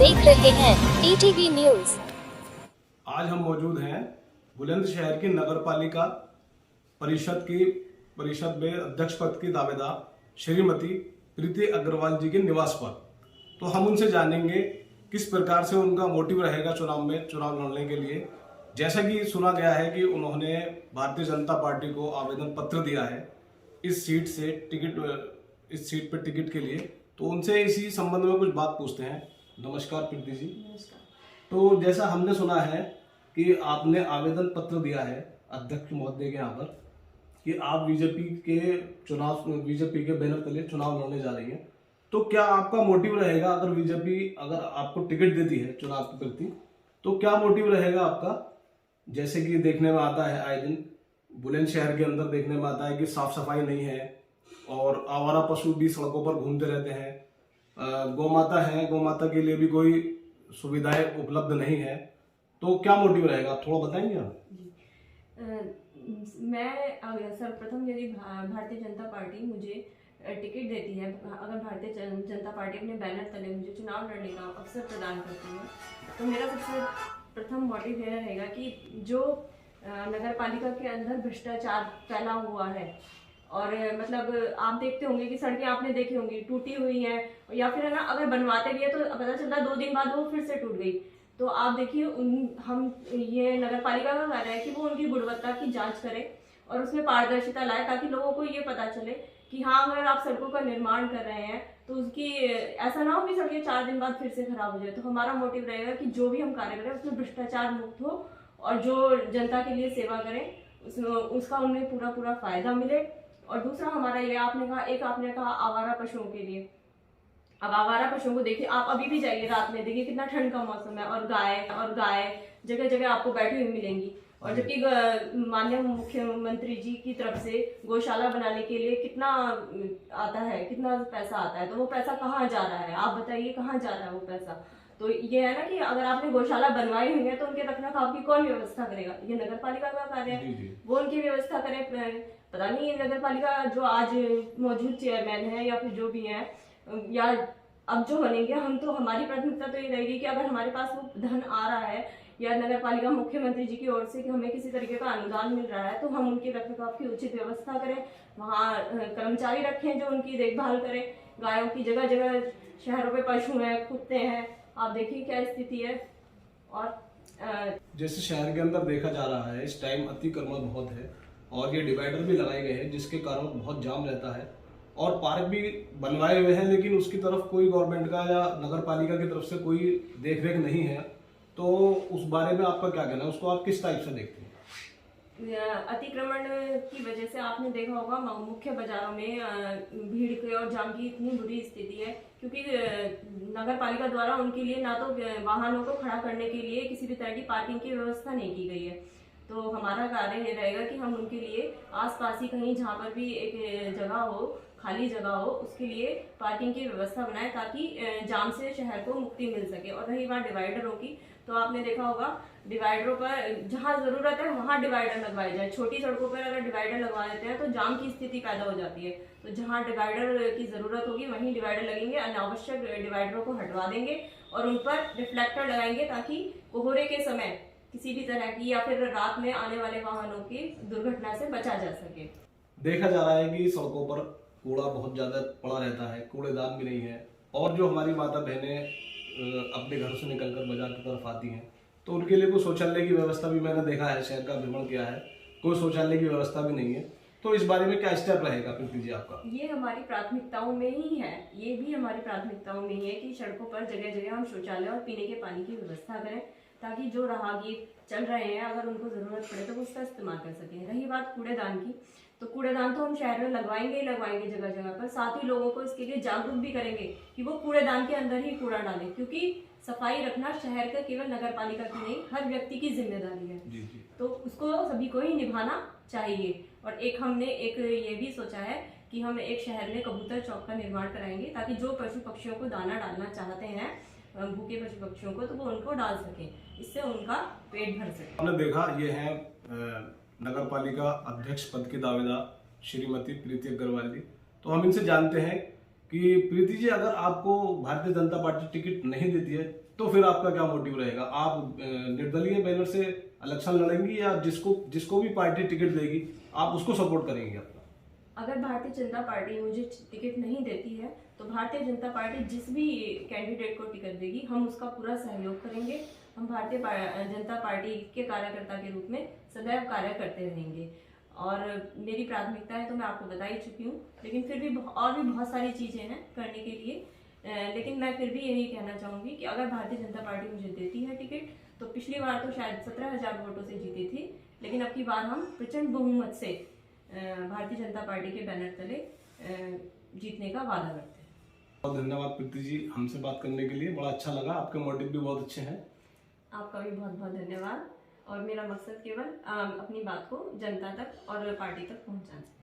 देख रहे हैं टीटीवी न्यूज। आज हम मौजूद हैं बुलंदशहर की नगर पालिका परिषद में अध्यक्ष पद की दावेदार श्रीमती प्रीति अग्रवाल जी के निवास पर। तो हम उनसे जानेंगे किस प्रकार से उनका मोटिव रहेगा चुनाव लड़ने के लिए। जैसा कि सुना गया है कि उन्होंने भारतीय जनता पार्टी को आवेदन पत्र दिया है इस सीट पर टिकट के लिए। तो उनसे इसी संबंध में कुछ बात पूछते हैं। नमस्कार प्रीति जी। नमस्कार। तो जैसा हमने सुना है कि आपने आवेदन पत्र दिया है अध्यक्ष महोदय के यहाँ पर कि आप बीजेपी के बैनर तले चुनाव लड़ने जा रही हैं। तो क्या आपका मोटिव रहेगा अगर बीजेपी अगर आपको टिकट देती है चुनाव के प्रति, तो क्या मोटिव रहेगा आपका? जैसे कि देखने में आता है आए दिन बुलंदशहर के अंदर देखने में आता है कि साफ सफाई नहीं है और आवारा पशु भी सड़कों पर घूमते रहते हैं। गौमाता है, गौमाता के लिए भी कोई सुविधाएं उपलब्ध नहीं है। तो क्या मोटिव रहेगा, आप थोड़ा बताएंगे आप? मैं सर्वप्रथम यदि भारतीय जनता पार्टी मुझे टिकट देती है, अगर भारतीय जनता पार्टी अपने बैनर तले मुझे चुनाव लड़ने का अवसर प्रदान करती है, तो मेरा सबसे प्रथम मोटिव यह रहेगा कि जो नगर पालिका के अंदर भ्रष्टाचार फैला हुआ है और मतलब आप देखते होंगे कि सड़कें आपने देखी होंगी टूटी हुई हैं, या फिर है ना अगर बनवाते भी है तो पता चलता है 2 दिन बाद वो फिर से टूट गई। तो आप देखिए ये नगर पालिका का कार्य है कि वो उनकी गुणवत्ता की जांच करे और उसमें पारदर्शिता लाए, ताकि लोगों को ये पता चले कि हाँ, अगर आप सड़कों का निर्माण कर रहे हैं तो उसकी ऐसा ना हो कि सड़कें 4 दिन बाद फिर से खराब हो जाए। तो हमारा मोटिव रहेगा कि जो भी हम कार्य करें उसमें भ्रष्टाचार मुक्त हो और जो जनता के लिए सेवा करें उसका उन्हें पूरा फायदा मिले। और दूसरा हमारा ये आपने कहा आवारा पशुओं के लिए। अब आवारा पशुओं को देखिए, आप अभी भी जाइए रात में, देखिए कितना ठंड का मौसम है और गाय जगह जगह आपको बैठी हुई मिलेंगी। और जबकि माननीय मुख्यमंत्री जी की तरफ से गौशाला बनाने के लिए कितना आता है, कितना पैसा आता है, तो वो पैसा कहाँ जा रहा है? आप बताइए कहाँ जा रहा है वो पैसा? तो ये है ना कि अगर आपने गौशाला बनवाई हुई है तो उनके रखरखाव की कौन व्यवस्था करेगा? ये नगर पालिका का कार्य है, वो उनकी व्यवस्था करे। पता नहीं नगर पालिका जो आज मौजूद चेयरमैन है या फिर जो भी है या अब जो बनेंगे, हमारी प्राथमिकता तो ये रहेगी कि अगर हमारे पास वो धन आ रहा है या नगर पालिका मुख्यमंत्री जी की ओर से कि हमें किसी तरीके का अनुदान मिल रहा है, तो हम उनके रखरखाव की उचित व्यवस्था करें, वहाँ कर्मचारी रखें जो उनकी देखभाल करें। गायों की जगह जगह शहरों पे पशु हैं, कुत्ते हैं, आप देखिए क्या स्थिति है। और जैसे शहर के अंदर देखा जा रहा है इस टाइम अतिक्रमण बहुत है और ये डिवाइडर भी लगाए गए हैं जिसके कारण बहुत जाम रहता है और पार्क भी बनवाए हुए हैं, लेकिन उसकी तरफ कोई गवर्नमेंट का या नगर पालिका की तरफ से कोई देखरेख नहीं है। तो उस बारे में आपका क्या कहना है, उसको आप किस टाइप से देखते हैं? अतिक्रमण की वजह से आपने देखा होगा मुख्य बाजारों में भीड़ की और जाम की इतनी बुरी स्थिति है, क्योंकि नगर पालिका द्वारा उनके लिए ना तो वाहनों को खड़ा करने के लिए किसी भी तरह की पार्किंग की व्यवस्था नहीं की गई है। तो हमारा कार्य ये रहेगा कि हम उनके लिए आसपास ही कहीं जहाँ पर भी एक जगह हो, खाली जगह हो, उसके लिए पार्किंग की व्यवस्था बनाए ताकि जाम से शहर को मुक्ति मिल सके। और रही बात डिवाइडरों की, तो आपने देखा होगा डिवाइडरों पर जहाँ जरूरत है वहाँ डिवाइडर लगवाए जाए। छोटी सड़कों पर अगर डिवाइडर लगवा देते हैं तो जाम की स्थिति पैदा हो जाती है। तो जहाँ डिवाइडर की जरूरत होगी वहीं डिवाइडर लगेंगे, अनावश्यक डिवाइडरों को हटवा देंगे और उन पर रिफ्लेक्टर लगाएंगे ताकि कोहरे के समय किसी भी तरह की या फिर रात में आने वाले वाहनों की दुर्घटना से बचा जा सके। देखा जा रहा है कि सड़कों पर कूड़ा बहुत ज्यादा पड़ा रहता है, कूड़ेदान भी नहीं है और जो हमारी माता बहनें अपने घर से निकलकर बाजार की तरफ आती हैं तो उनके लिए कोई शौचालय की व्यवस्था भी, मैंने देखा है, शहर का भ्रमण किया है, कोई शौचालय की व्यवस्था भी नहीं है। तो इस बारे में क्या स्टेप रहेगा प्रीति जी आपका? ये हमारी प्राथमिकताओं में ही है, ये भी हमारी प्राथमिकताओं में ही है कि सड़कों पर जगह जगह हम शौचालय और पीने के पानी की व्यवस्था करें ताकि जो राहगीर चल रहे हैं अगर उनको जरूरत पड़े तो वो उसका इस्तेमाल कर सकें। रही बात कूड़ेदान की, तो कूड़ेदान तो हम शहर में लगवाएंगे ही लगवाएंगे जगह जगह पर, साथ ही लोगों को इसके लिए जागरूक भी करेंगे कि वो कूड़ेदान के अंदर ही कूड़ा डालें, क्योंकि सफाई रखना शहर का केवल नगर पालिका की नहीं, हर व्यक्ति की जिम्मेदारी है। जी। तो उसको सभी को ही निभाना चाहिए। और हमने एक ये भी सोचा है कि हम एक शहर में कबूतर चौक का निर्माण कराएंगे ताकि जो पशु पक्षियों को दाना डालना चाहते हैं, भूखे पशु पक्षियों को, तो वो उनको डाल सके, इससे उनका पेट भर सके। हमने देखा ये है नगर पालिका अध्यक्ष पद की दावेदार श्रीमती प्रीति अग्रवाल जी। तो हम इनसे जानते हैं कि प्रीति जी, अगर आपको भारतीय जनता पार्टी टिकट नहीं देती है तो फिर आपका क्या मोटिव रहेगा? आप निर्दलीय बैनर से इलेक्शन लड़ेंगी या जिसको भी पार्टी टिकट देगी आप उसको सपोर्ट करेंगे अपना? अगर भारतीय जनता पार्टी मुझे टिकट नहीं देती है तो भारतीय जनता पार्टी जिस भी कैंडिडेट को टिकट देगी हम उसका पूरा सहयोग करेंगे। हम भारतीय जनता पार्टी के कार्यकर्ता के रूप में सदैव कार्य करते रहेंगे और मेरी प्राथमिकता है तो मैं आपको बता ही चुकी हूँ, लेकिन फिर भी और भी बहुत सारी चीज़ें हैं करने के लिए। लेकिन मैं फिर भी यही कहना चाहूँगी कि अगर भारतीय जनता पार्टी मुझे देती है टिकट तो पिछली बार तो शायद 17,000 वोटों से जीती थी, लेकिन अब की बार हम प्रचंड बहुमत से भारतीय जनता पार्टी के बैनर तले जीतने का वादा करते हैं। बहुत धन्यवाद प्रीति जी हमसे बात करने के लिए, बड़ा अच्छा लगा, आपके मोटिव भी बहुत अच्छे हैं। आपका भी बहुत बहुत धन्यवाद। और मेरा मकसद केवल अपनी बात को जनता तक और पार्टी तक पहुंचाना है।